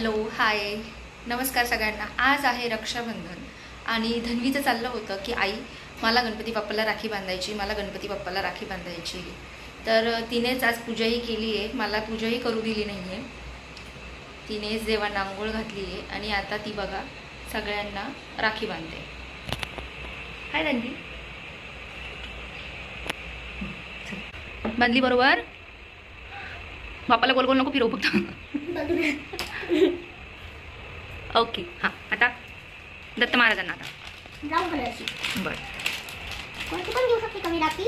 Hello hi नमस्कार सगळ्यांना। आज आहे रक्षाबंधन आणि धन्वीचं चाललं होतं की आई मला गणपती बाप्पाला राखी बांधायची, मला गणपती बाप्पाला राखी बांधायची। तर तिनेच आज पूजाही केली आहे, मला पूजाही करू दिली नाही आहे। तिनेच देवांना आंघोळ घातली आहे आणि आता ती बघा सगळ्यांना राखी बांधते। हाय धन्वी, बांधली बरोबर? बाप्पाला गोल गोल नको फिरवू फक्त। ओके हां, आता दत्त महाराजांना आता बरं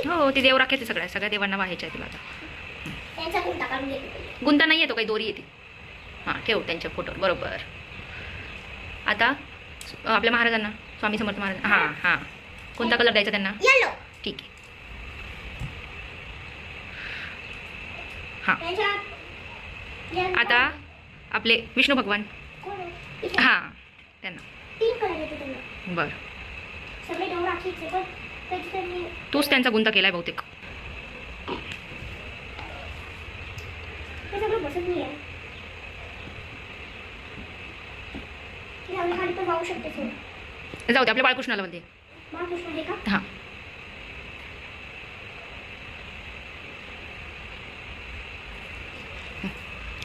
हो, ते देव राखायचे सगळ्या देवांना व्हायच्या तुला आता। गुंता नाही येतो, काही दोरी येते। हां ठेव त्यांच्या फोटोवर बरोबर। आता आपल्या महाराजांना, स्वामी समर्थ महाराज, हां हां कोणता कलर द्यायचा त्यांना? येलो। ठीक आहे हां। आता आपले विष्णू भगवान, हां त्यांना बरं। तूच त्यांचा गुंता केलाय बहुतेक। जाऊ दे, आपल्या बाळकृष्णाला मध्ये हां।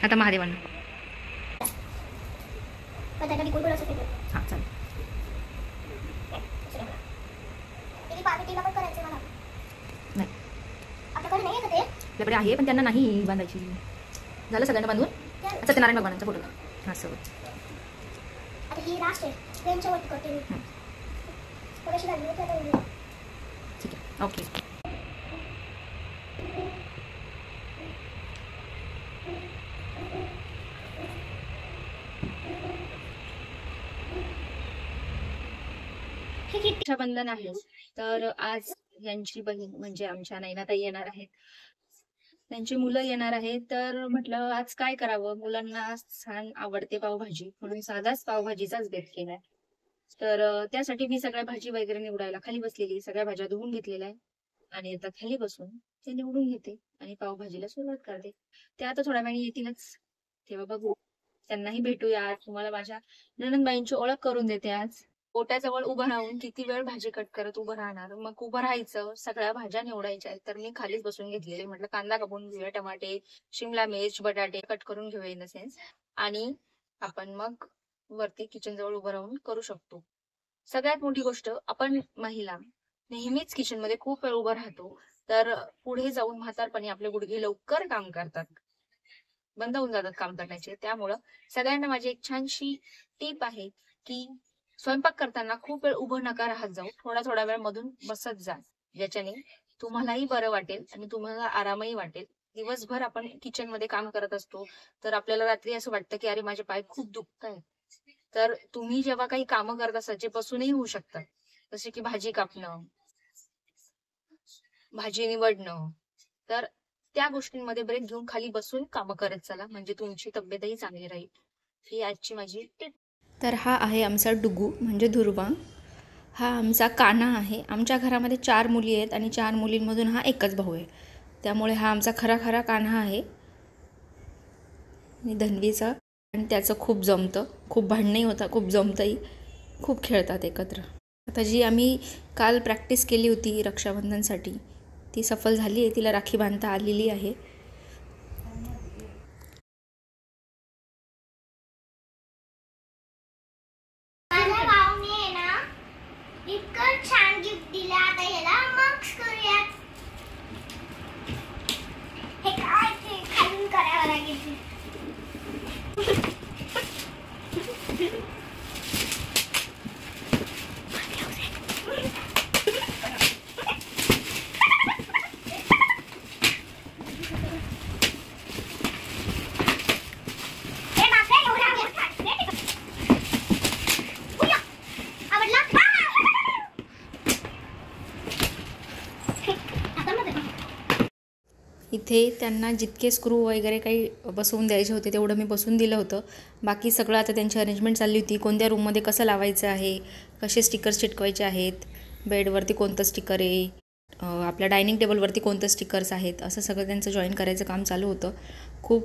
आता महादेवांना हां चालेल। नाही आपल्याकडे आहे पण त्यांना नाही बांधायची। झालं सगळ्यांना बांधून? सत्यनारायण भगवानांचा फोटो हां सर। ठीक आहे ओके। रक्षाबंधन आहे तर आज यांची बहीण म्हणजे आमच्या नैनाताई येणार आहेत, त्यांची मुलं येणार आहेत। तर म्हटलं आज काय करावं, मुलांना छान आवडते पावभाजी म्हणून साधाच पावभाजीचाच बेत केलाय। तर त्यासाठी मी सगळ्या भाजी वगैरे निवडायला खाली बसलेली, सगळ्या भाज्या धुवून घेतलेल्या आहे आणि आता खाली बसून ते निवडून घेते आणि पावभाजीला सुरुवात करते। ते आता थोड्या वेळाने येतीलच, तेव्हा बघू, त्यांनाही भेटूया। तुम्हाला माझ्या ननंदबाईंची ओळख करून देते। आज पोट्याजवळ उभं राहून किती वेळ भाजी कट करत उभं राहणार, मग उभं राहायचं, सगळ्या भाज्या निवडायच्या आहेत। तर मी खालीच बसून घेतलेले, म्हटलं कांदा कापून घेऊया, टमाटे, शिमला मिर्च, बटाटे कट करून घेऊया इन द सेन्स, आणि आपण मग वरती किचन जवळ उभं राहून करू शकतो। सगळ्यात मोठी गोष्ट, आपण महिला नेहमीच किचन मध्ये खूप वेळ उभं राहतो, तर पुढे जाऊन म्हातारपणी आपले गुडघे लवकर काम करतात, बंद होऊन जातात काम करण्याचे। त्यामुळं सगळ्यांना माझी एक छानशी टीप आहे की स्वयंपाक करताना खूप वेळ उभं नका राहत जाऊ, थोडा थोडा वेळ मधून बसत जा, ज्याच्याने तुम्हालाही बरं वाटेल आणि तुम्हाला आरामही वाटेल। दिवसभर आपण किचन मध्ये काम करत असतो तर आपल्याला रात्री असं वाटतं की अरे माझे पाय खूप दुखत आहेत। तर तुम्ही जेव्हा काही कामं करत असाल जे बसूनही होऊ शकतात, जसे की भाजी कापणं, भाजी निवडणं, तर त्या गोष्टींमध्ये ब्रेक घेऊन खाली बसून कामं करत चला, म्हणजे तुमची तब्येतही चांगली राहील। ही आजची माझी टिप। तर हा आहे आमचा डुगू म्हणजे ध्रुवा, हा आमचा काना आहे। आमच्या घरामध्ये 4 मुली आहेत आणि 4 मुलींमधून हा एकच भाऊ आहे, त्यामुळे हा आमचा खरा खरा कान्हा आहे। आणि धन्वीचा आणि त्याचं खूप जमतं, खूप भांडणंही होतं, खूप जमतंही, खूप खेळतात एकत्र। आता जी आम्ही काल प्रॅक्टिस केली होती रक्षाबंधनसाठी ती सफल झाली आहे, तिला राखी बांधता आलेली आहे। इतकं छान गिफ्ट दिलं, आता याला मॉक्स करूया। हे काय ते खाली करावं लागेल। इथे त्यांना जितके स्क्रू वगैरे काही बसवून द्यायचे होते तेवढं मी बसवून दिलं होतं। बाकी सगळं आता त्यांची अरेंजमेंट चालली होती, कोणत्या रूममध्ये कसं लावायचं आहे, कसे स्टिकर्स चिटकवायचे आहेत, बेडवरती कोणतं स्टिकर आहे, आपल्या डायनिंग टेबलवरती कोणतं स्टिकर्स आहेत, असं सगळं त्यांचं जॉईन करायचं काम चालू होतं। खूप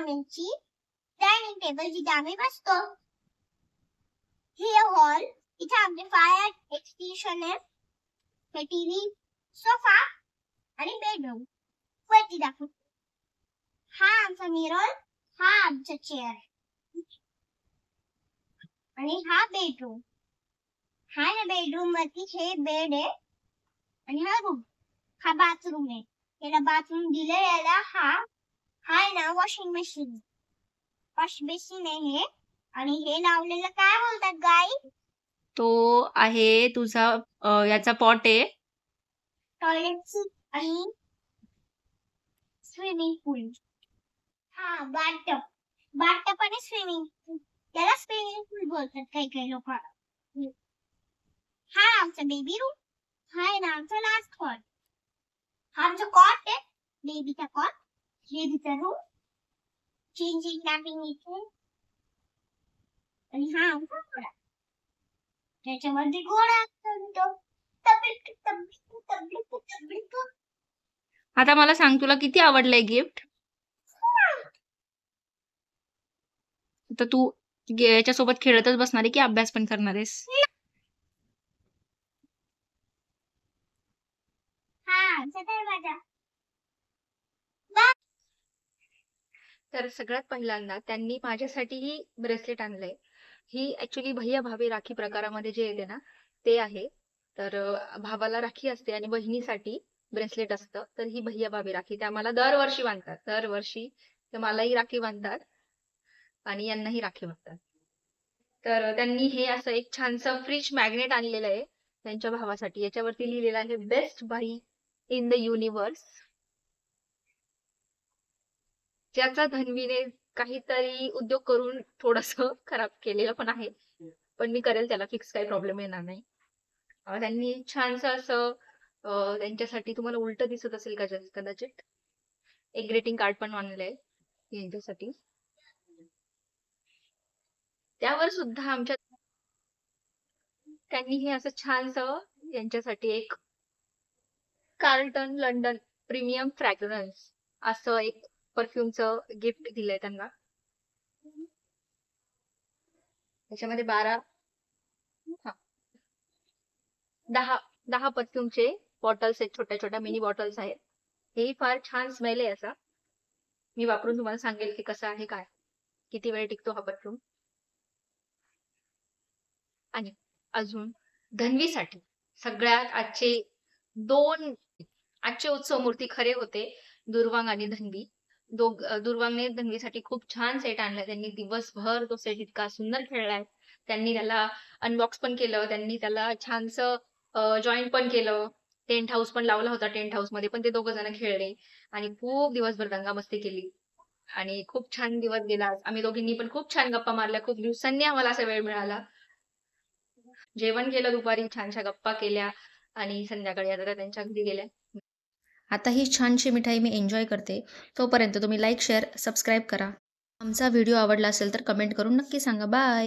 इंची डायनिंग टेबल जिथे आम्ही बसतो. हे हॉल, इथे आम्प्लिफायर, एक्सटेन्शन आहे, हे टीव्ही, सोफा आणि बेडरूम. वरती दाखव. हा आमचा मिरर, हा आमचा चेअर आणि हा बेडरूम. हा ना बेडरूम वरती हे बेड आहे आणि हा रूम, हा बाथरूम आहे. याला बाथरूम दिलं याला. हा आहे ना वॉशिंग मशीन, वॉश बेसिन आहे हे. आणि हे लावलेलं काय बोलतात गाई? तो आहे तुझा याचा पॉट आहे. टॉयलेट आणि स्विमिंग पूल. हा बाथटब, बाथटब आणि स्विमिंग पूल, त्याला स्विमिंग पूल बोलतात काही काही लोक. हा आमचा बेबी रूम, हा आहे ना आमचा लास्ट कॉट. हा आमचा कॉट आहे, बेबीचा कॉट, बेबीचा रूम, चेंजिंग लॅपिंग इथे. आणि हा आमचा घोडा, त्याच्यामध्ये घोडा असतो. तबलिक तबलिक तबलिक तबलिक. आता मला सांग, तुला किती आवडलंय गिफ्ट? तर तू याच्यासोबत खेळतच बसणार आहे की अभ्यास पण करणार आहेस? हा दरवाजा. तर सगळ्यात पहिल्यांदा त्यांनी माझ्यासाठी ही ब्रेसलेट आणलंय. ही ऍक्च्युली भैया भाभी राखी प्रकारामध्ये जे येते ना ते आहे. तर भावाला राखी असते आणि बहिणीसाठी ब्रेसलेट असतं. तर ही भैया भाभी राखी त्या मला दरवर्षी बांधतात. दरवर्षी ते मलाही राखी बांधतात आणि यांनाही राखी बांधतात. तर त्यांनी हे असं एक छानसं फ्रिज मॅग्नेट आणलेलं आहे त्यांच्या भावासाठी. याच्यावरती लिहिलेलं आहे बेस्ट बाई इन द युनिव्हर्स. ज्याचा धन्वीने काहीतरी उद्योग करून थोडस खराब केलेलं पण आहे. पण मी करेल त्याला फिक्स, काही प्रॉब्लेम येणार नाही. त्यांनी छानसं असं त्यांच्यासाठी, तुम्हाला उलट दिसत असेल कदाचित, एक ग्रीटिंग कार्ड पण आणलंय यांच्यासाठी. त्यावर सुद्धा आमच्या त्यांनी हे असं छानसं यांच्यासाठी एक कार्लटन लंडन प्रीमियम फ्रॅग्रन्स असं एक परफ्यूमचं गिफ्ट दिलंय त्यांना. त्याच्यामध्ये 10 परफ्यूमचे बॉटल्स आहेत, छोट्या छोट्या मिनी बॉटल्स आहेत. हेही फार छान स्मेल आहे असा. मी वापरून तुम्हाला सांगेल की कसं आहे, काय, किती वेळ टिकतो हा परफ्यूम. आणि अजून धन्वीसाठी सगळ्यात आजचे उत्सव मूर्ती खरे होते दुर्वांग आणि धन्वी. दुर्वांगने धन्वीसाठी खूप छान सेट आणलाय. त्यांनी दिवसभर तो सेट इतका सुंदर खेळलाय. त्यांनी त्याला अनबॉक्स पण केलं, त्यांनी त्याला छानसं जॉईन पण केलं. टेंट हाऊस पण लावला होता. टेंट हाऊस मध्ये पण ते दोघं जण खेळले आणि खूप दिवसभर दंगामस्ती केली आणि खूप छान दिवस गेला. आम्ही दोघींनी पण खूप छान गप्पा मारल्या. खूप दिवसांनी आम्हाला असा वेळ मिळाला. जेवण केलं दुपारी, छानशा गप्पा केल्या आणि संध्याकाळी आता त्या त्यांच्या घरी गेल्या. आता ही छानशी मिठाई मी एन्जॉय करते. तोपर्यंत तुम्ही लाईक, शेअर, सबस्क्राईब करा. आमचा व्हिडिओ आवडला असेल तर कमेंट करून नक्की सांगा. बाय.